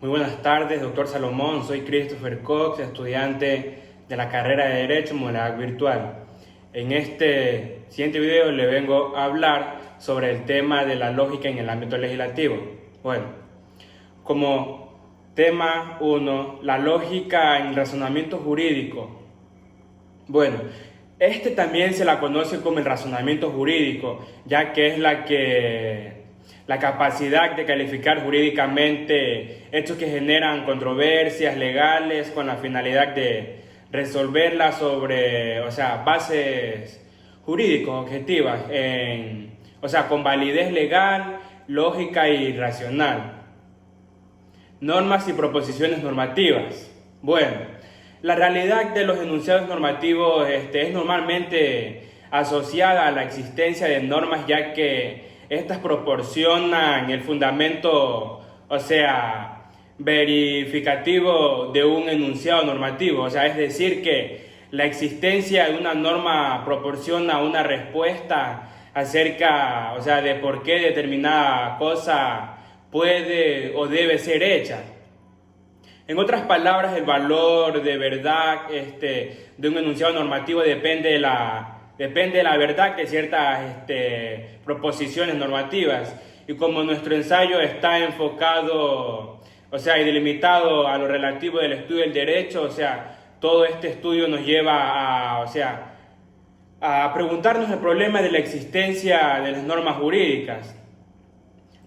Muy buenas tardes, doctor Salomón. Soy Christopher Cox, estudiante de la carrera de Derecho Modalidad Virtual. En este siguiente video le vengo a hablar sobre el tema de la lógica en el ámbito legislativo. Bueno, como tema 1, la lógica en el razonamiento jurídico. Bueno, este también se la conoce como el razonamiento jurídico, ya que es la capacidad de calificar jurídicamente hechos que generan controversias legales con la finalidad de resolverlas sobre, bases jurídicas objetivas, con validez legal, lógica y racional. Normas y proposiciones normativas. Bueno, la realidad de los enunciados normativos es normalmente asociada a la existencia de normas, ya que estas proporcionan el fundamento, verificativo de un enunciado normativo. Es decir, que la existencia de una norma proporciona una respuesta acerca, de por qué determinada cosa puede o debe ser hecha. En otras palabras, el valor de verdad de un enunciado normativo depende de la verdad de ciertas proposiciones normativas. Y como nuestro ensayo está enfocado, y delimitado a lo relativo del estudio del derecho, todo este estudio nos lleva a preguntarnos el problema de la existencia de las normas jurídicas.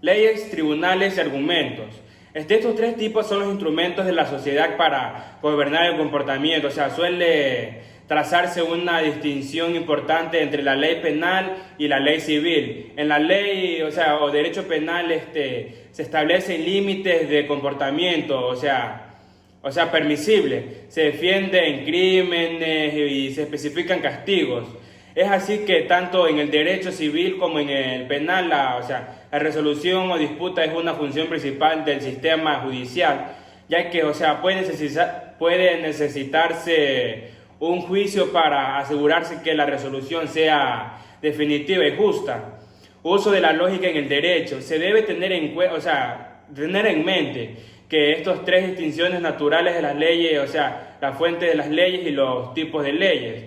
Leyes, tribunales y argumentos. Estos tres tipos son los instrumentos de la sociedad para gobernar el comportamiento. Suele trazarse una distinción importante entre la ley penal y la ley civil. En la ley, o derecho penal, se establecen límites de comportamiento, permisible. Se defienden crímenes y se especifican castigos. Es así que tanto en el derecho civil como en el penal, la resolución o disputa es una función principal del sistema judicial, ya que, puede necesitarse un juicio para asegurarse que la resolución sea definitiva y justa. Uso de la lógica en el derecho. Se debe tener en mente que estas tres distinciones naturales de las leyes, la fuente de las leyes y los tipos de leyes.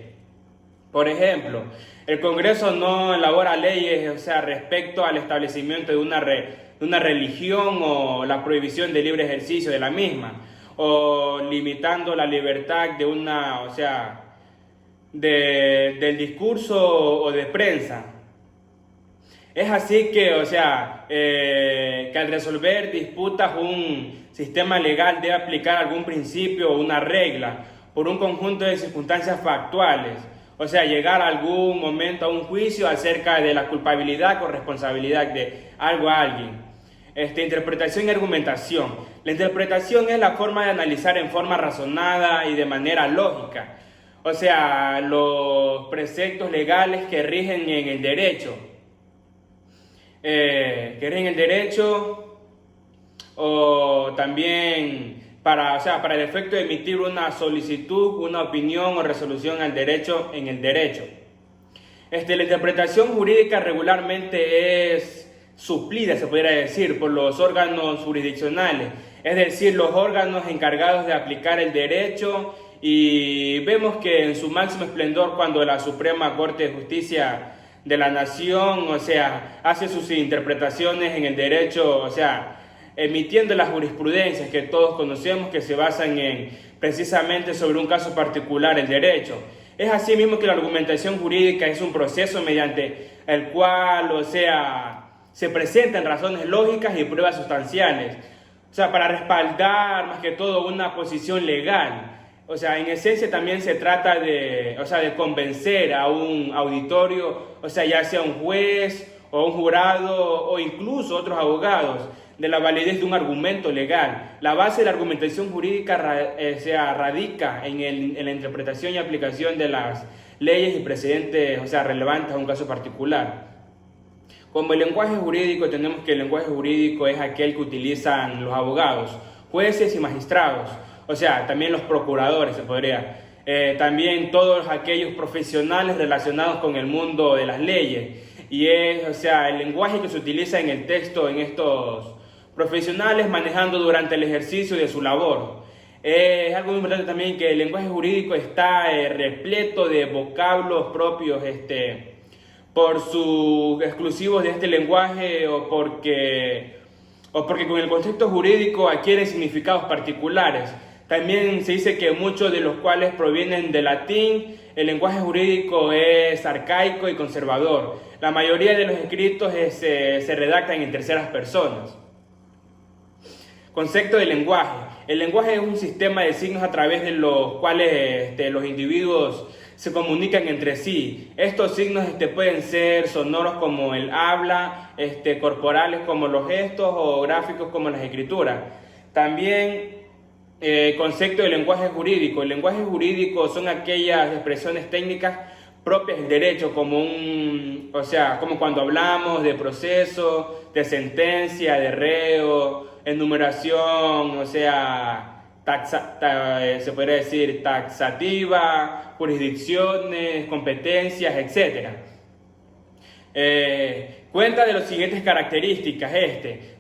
Por ejemplo, el Congreso no elabora leyes, respecto al establecimiento de una religión o la prohibición de libre ejercicio de la misma, o limitando la libertad de del discurso o de prensa. Es así que, que al resolver disputas un sistema legal debe aplicar algún principio o una regla por un conjunto de circunstancias factuales. Llegar a algún momento a un juicio acerca de la culpabilidad o responsabilidad de algo a alguien. Interpretación y argumentación. La interpretación es la forma de analizar en forma razonada y de manera lógica. Los preceptos legales que rigen en el derecho. O también para el efecto de emitir una solicitud, una opinión o resolución al derecho en el derecho. La interpretación jurídica regularmente es suplida, se podría decir, por los órganos jurisdiccionales, es decir, los órganos encargados de aplicar el derecho, y vemos que en su máximo esplendor cuando la Suprema Corte de Justicia de la Nación, hace sus interpretaciones en el derecho, emitiendo las jurisprudencias que todos conocemos, que se basan precisamente sobre un caso particular, el derecho. Es así mismo que la argumentación jurídica es un proceso mediante el cual, se presentan razones lógicas y pruebas sustanciales, para respaldar más que todo una posición legal. En esencia también se trata de convencer a un auditorio, ya sea un juez o un jurado o incluso otros abogados, de la validez de un argumento legal. La base de la argumentación jurídica radica en la interpretación y aplicación de las leyes y precedentes relevantes a un caso particular. Como el lenguaje jurídico, tenemos que el lenguaje jurídico es aquel que utilizan los abogados, jueces y magistrados, también los procuradores se podría, también todos aquellos profesionales relacionados con el mundo de las leyes. Y es, el lenguaje que se utiliza en el texto en estos profesionales manejando durante el ejercicio de su labor. Es algo muy importante también que el lenguaje jurídico está repleto de vocablos propios por sus exclusivos de este lenguaje o porque con el concepto jurídico adquiere significados particulares. También se dice que muchos de los cuales provienen del latín. El lenguaje jurídico es arcaico y conservador. La mayoría de los escritos se redactan en terceras personas. Concepto de lenguaje. El lenguaje es un sistema de signos a través de los cuales los individuos se comunican entre sí. Estos signos pueden ser sonoros como el habla, corporales como los gestos o gráficos como las escrituras. También concepto de lenguaje jurídico. El lenguaje jurídico son aquellas expresiones técnicas propias del derecho, como cuando hablamos de proceso, de sentencia, de reo, enumeración, se podría decir taxativa, jurisdicciones, competencias, etc. Cuenta de las siguientes características,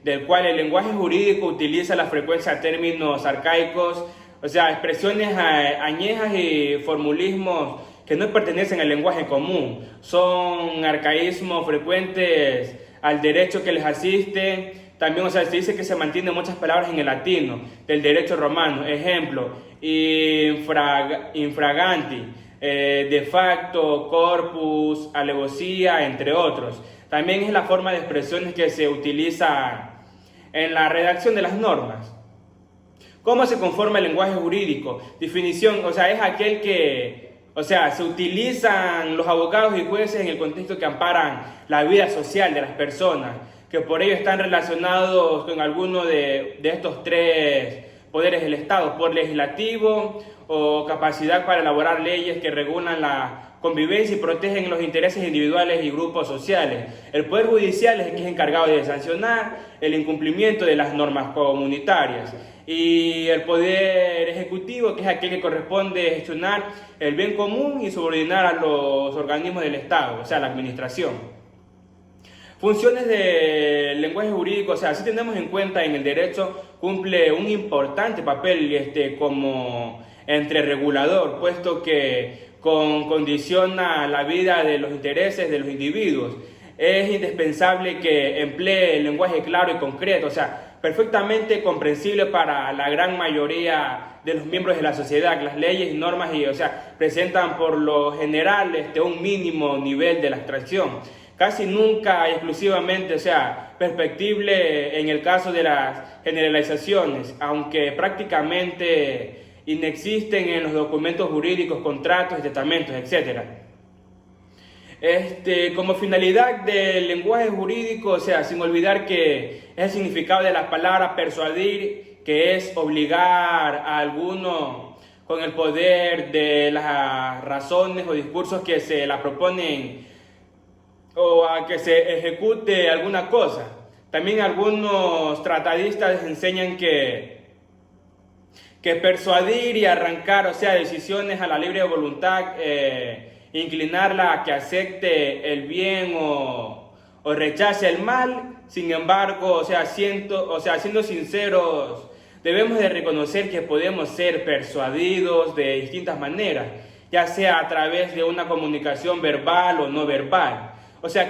del cual el lenguaje jurídico utiliza la frecuencia de términos arcaicos, expresiones añejas y formulismos que no pertenecen al lenguaje común. Son arcaísmos frecuentes al derecho que les asiste. También, se dice que se mantienen muchas palabras en el latino, del derecho romano. Ejemplo, infraganti, de facto, corpus, alevosía, entre otros. También es la forma de expresiones que se utiliza en la redacción de las normas. ¿Cómo se conforma el lenguaje jurídico? Definición, es aquel que, se utilizan los abogados y jueces en el contexto que amparan la vida social de las personas, que por ello están relacionados con alguno de estos tres poderes del Estado, por legislativo o capacidad para elaborar leyes que regulan la convivencia y protegen los intereses individuales y grupos sociales. El Poder Judicial es el que es encargado de sancionar el incumplimiento de las normas comunitarias. Y el Poder Ejecutivo, que es aquel que corresponde gestionar el bien común y subordinar a los organismos del Estado, la administración. Funciones del lenguaje jurídico, si tenemos en cuenta en el derecho, cumple un importante papel como entre regulador, puesto que condiciona la vida de los intereses de los individuos. Es indispensable que emplee el lenguaje claro y concreto, perfectamente comprensible para la gran mayoría de los miembros de la sociedad. Las leyes y normas presentan por lo general un mínimo nivel de la abstracción. Casi nunca exclusivamente, perceptible en el caso de las generalizaciones, aunque prácticamente inexisten en los documentos jurídicos, contratos, testamentos, etc. Como finalidad del lenguaje jurídico, sin olvidar que es el significado de la palabra persuadir, que es obligar a alguno con el poder de las razones o discursos que se la proponen o a que se ejecute alguna cosa. También algunos tratadistas enseñan que persuadir y arrancar, decisiones a la libre voluntad, inclinarla a que acepte el bien o rechace el mal. Sin embargo, siendo sinceros, debemos de reconocer que podemos ser persuadidos de distintas maneras, ya sea a través de una comunicación verbal o no verbal.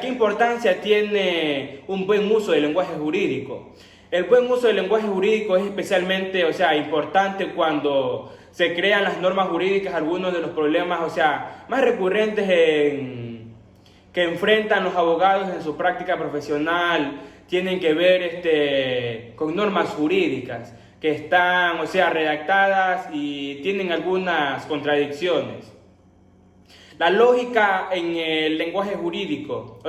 ¿Qué importancia tiene un buen uso del lenguaje jurídico? El buen uso del lenguaje jurídico es especialmente, importante cuando se crean las normas jurídicas. Algunos de los problemas, más recurrentes que enfrentan los abogados en su práctica profesional tienen que ver con normas jurídicas que están, redactadas y tienen algunas contradicciones. La lógica en el lenguaje jurídico,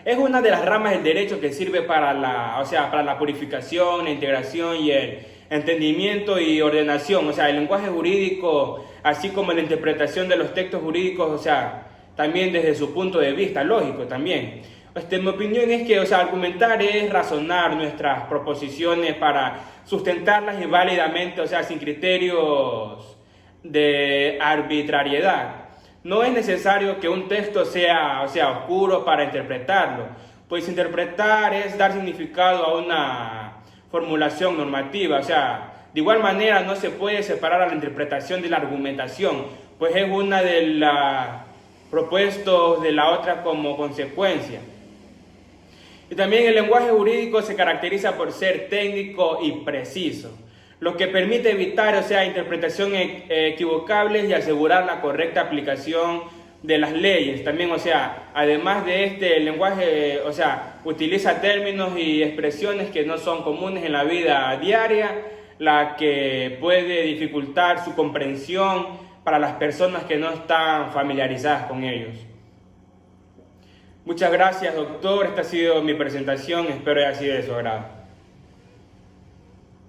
es una de las ramas del derecho que sirve para la purificación, la integración y el entendimiento y ordenación. El lenguaje jurídico, así como la interpretación de los textos jurídicos, también desde su punto de vista lógico también. Mi opinión es que, argumentar es razonar nuestras proposiciones para sustentarlas y válidamente, sin criterios de arbitrariedad. No es necesario que un texto sea oscuro para interpretarlo, pues interpretar es dar significado a una formulación normativa. O sea, de igual manera no se puede separar a la interpretación de la argumentación, pues es una de las propuestos de la otra como consecuencia. Y también el lenguaje jurídico se caracteriza por ser técnico y preciso, lo que permite evitar, o sea, interpretaciones equivocables y asegurar la correcta aplicación de las leyes. También, o sea, además de el lenguaje, o sea, utiliza términos y expresiones que no son comunes en la vida diaria, la que puede dificultar su comprensión para las personas que no están familiarizadas con ellos. Muchas gracias, doctor. Esta ha sido mi presentación. Espero haya sido de su agrado.